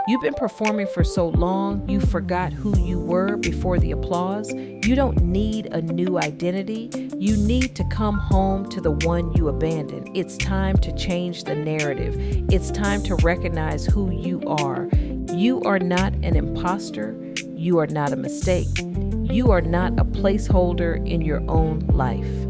You've been performing for so long, you forgot who you were before the applause. You don't need a new identity. You need to come home to the one you abandoned. It's time to change the narrative. It's time to recognize who you are. You are not an imposter. You are not a mistake. You are not a placeholder in your own life.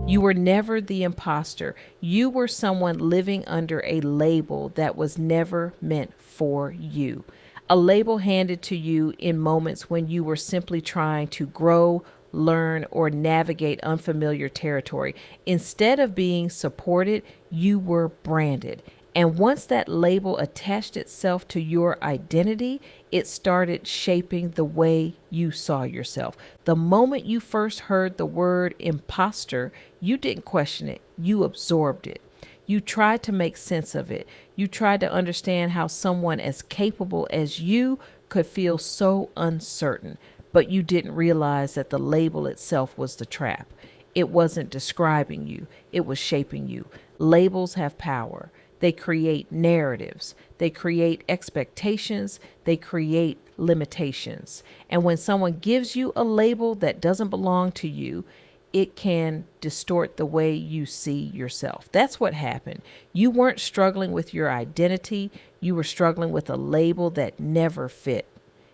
You were never the imposter. You were someone living under a label that was never meant for you. A label handed to you in moments when you were simply trying to grow, learn, or navigate unfamiliar territory. Instead of being supported, you were branded. And once that label attached itself to your identity, it started shaping the way you saw yourself. The moment you first heard the word imposter, you didn't question it, you absorbed it. You tried to make sense of it. You tried to understand how someone as capable as you could feel so uncertain, but you didn't realize that the label itself was the trap. It wasn't describing you, it was shaping you. Labels have power. They create narratives. They create expectations. They create limitations. And when someone gives you a label that doesn't belong to you, it can distort the way you see yourself. That's what happened. You weren't struggling with your identity. You were struggling with a label that never fit.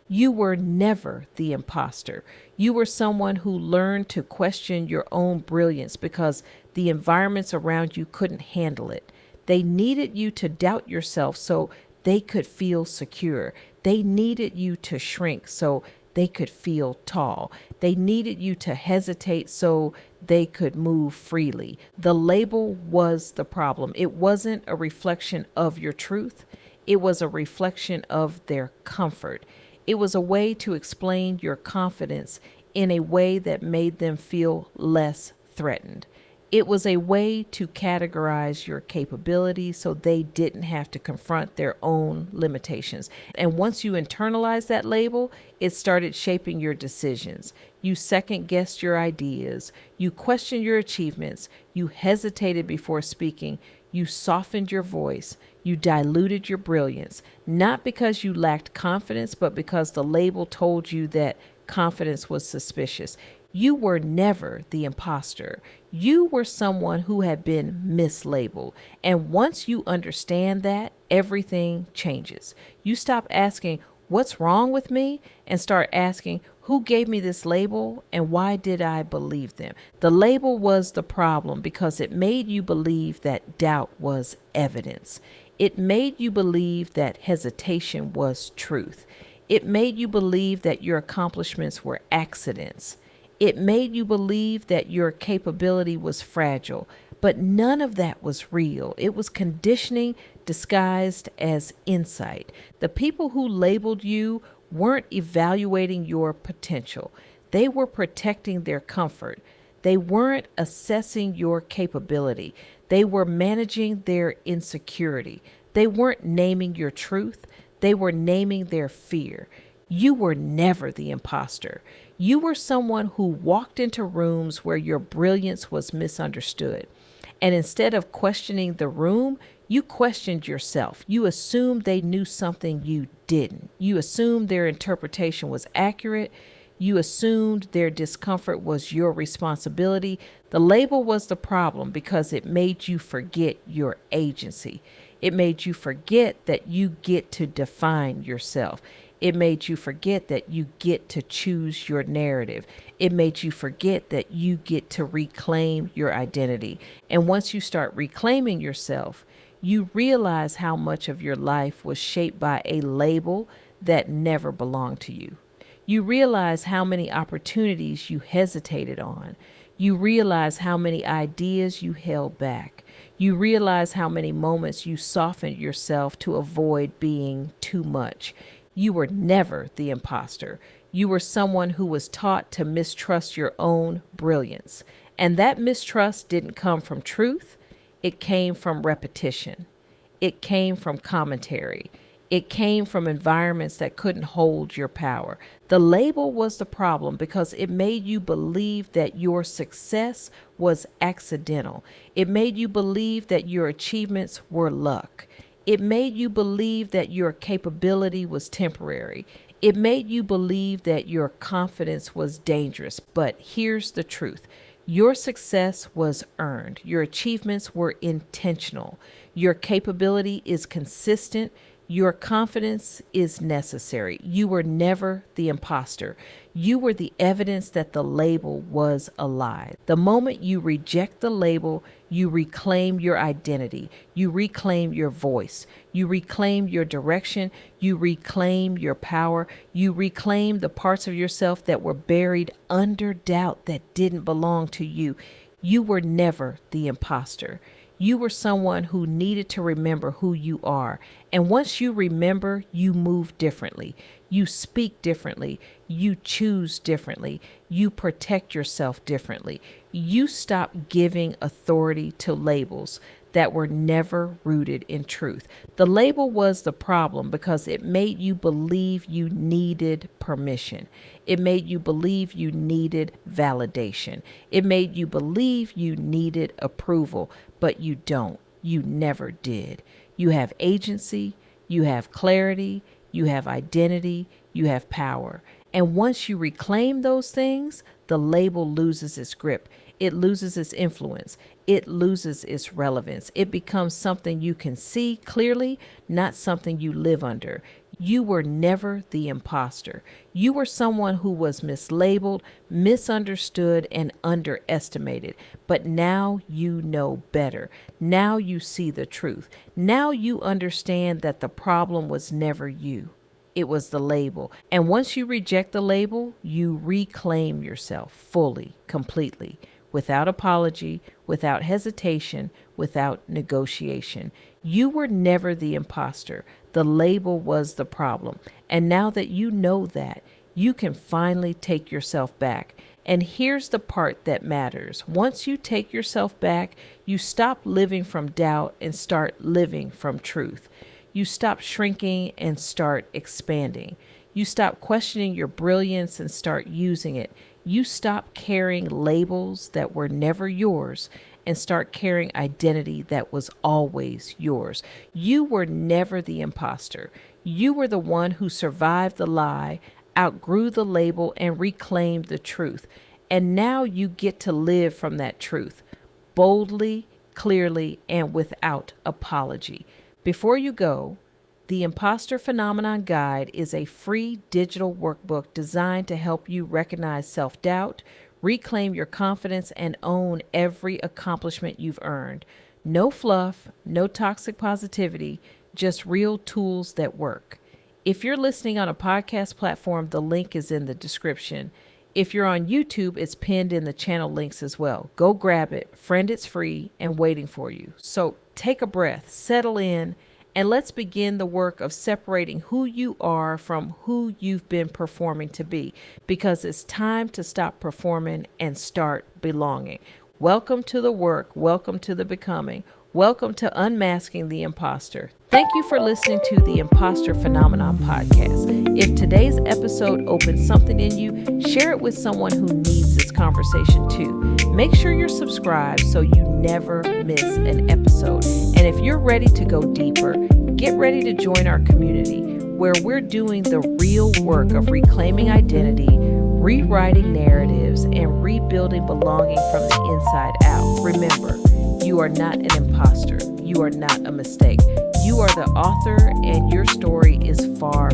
You were never the imposter. You were someone who learned to question your own brilliance because the environments around you couldn't handle it. They needed you to doubt yourself so they could feel secure. They needed you to shrink so they could feel tall. They needed you to hesitate so they could move freely. The label was the problem. It wasn't a reflection of your truth. It was a reflection of their comfort. It was a way to explain your confidence in a way that made them feel less threatened. It was a way to categorize your capabilities so they didn't have to confront their own limitations. And once you internalized that label, it started shaping your decisions. You second guessed your ideas. You questioned your achievements. You hesitated before speaking. You softened your voice. You diluted your brilliance, not because you lacked confidence, but because the label told you that confidence was suspicious. You were never the imposter. You were someone who had been mislabeled. And once you understand that, everything changes. You stop asking, what's wrong with me? And start asking, who gave me this label and why did I believe them? The label was the problem because it made you believe that doubt was evidence. It made you believe that hesitation was truth. It made you believe that your accomplishments were accidents. It made you believe that your capability was fragile, but none of that was real. It was conditioning disguised as insight. The people who labeled you weren't evaluating your potential. They were protecting their comfort. They weren't assessing your capability. They were managing their insecurity. They weren't naming your truth. They were naming their fear. You were never the imposter. You were someone who walked into rooms where your brilliance was misunderstood. And instead of questioning the room, you questioned yourself. You assumed they knew something you didn't. You assumed their interpretation was accurate. You assumed their discomfort was your responsibility. The label was the problem because it made you forget your agency. It made you forget that you get to define yourself. It made you forget that you get to choose your narrative. It made you forget that you get to reclaim your identity. And once you start reclaiming yourself, you realize how much of your life was shaped by a label that never belonged to you. You realize how many opportunities you hesitated on. You realize how many ideas you held back. You realize how many moments you softened yourself to avoid being too much. You were never the imposter. You were someone who was taught to mistrust your own brilliance. And that mistrust didn't come from truth. It came from repetition. It came from commentary. It came from environments that couldn't hold your power. The label was the problem because it made you believe that your success was accidental. It made you believe that your achievements were luck. It made you believe that your capability was temporary. It made you believe that your confidence was dangerous. But here's the truth. Your success was earned. Your achievements were intentional. Your capability is consistent. Your confidence is necessary. You were never the imposter. You were the evidence that the label was a lie. The moment you reject the label, you reclaim your identity. You reclaim your voice. You reclaim your direction. You reclaim your power. You reclaim the parts of yourself that were buried under doubt that didn't belong to you. You were never the imposter. You were someone who needed to remember who you are. And once you remember, you move differently. You speak differently. You choose differently. You protect yourself differently. You stop giving authority to labels that were never rooted in truth. The label was the problem because it made you believe you needed permission. It made you believe you needed validation. It made you believe you needed approval, but you don't. You never did. You have agency, you have clarity, you have identity, you have power. And once you reclaim those things, the label loses its grip. It loses its influence. It loses its relevance. It becomes something you can see clearly, not something you live under. You were never the imposter. You were someone who was mislabeled, misunderstood, and underestimated. But now you know better. Now you see the truth. Now you understand that the problem was never you. It was the label. And once you reject the label, you reclaim yourself fully, completely, without apology, without hesitation, without negotiation. You were never the imposter. The label was the problem. And now that you know that, you can finally take yourself back. And here's the part that matters. Once you take yourself back, you stop living from doubt and start living from truth. You stop shrinking and start expanding. You stop questioning your brilliance and start using it. You stop carrying labels that were never yours and start carrying identity that was always yours. You were never the imposter. You were the one who survived the lie, outgrew the label, and reclaimed the truth. And now you get to live from that truth, boldly, clearly, and without apology. Before you go, the Imposter Phenomenon Guide is a free digital workbook designed to help you recognize self-doubt, reclaim your confidence, and own every accomplishment you've earned. No fluff, no toxic positivity, just real tools that work. If you're listening on a podcast platform, the link is in the description. If you're on YouTube, it's pinned in the channel links as well. Go grab it. Friend, it's free and waiting for you. So take a breath, settle in, and let's begin the work of separating who you are from who you've been performing to be, because it's time to stop performing and start belonging. Welcome to the work. Welcome to the becoming. Welcome to Unmasking the Imposter. Thank you for listening to the Imposter Phenomenon podcast. If today's episode opened something in you, share it with someone who needs this conversation too. Make sure you're subscribed so you never miss an episode. And if you're ready to go deeper, get ready to join our community where we're doing the real work of reclaiming identity, rewriting narratives, and rebuilding belonging from the inside out. Remember, you are not an imposter. You are not a mistake. You are the author, and your story is far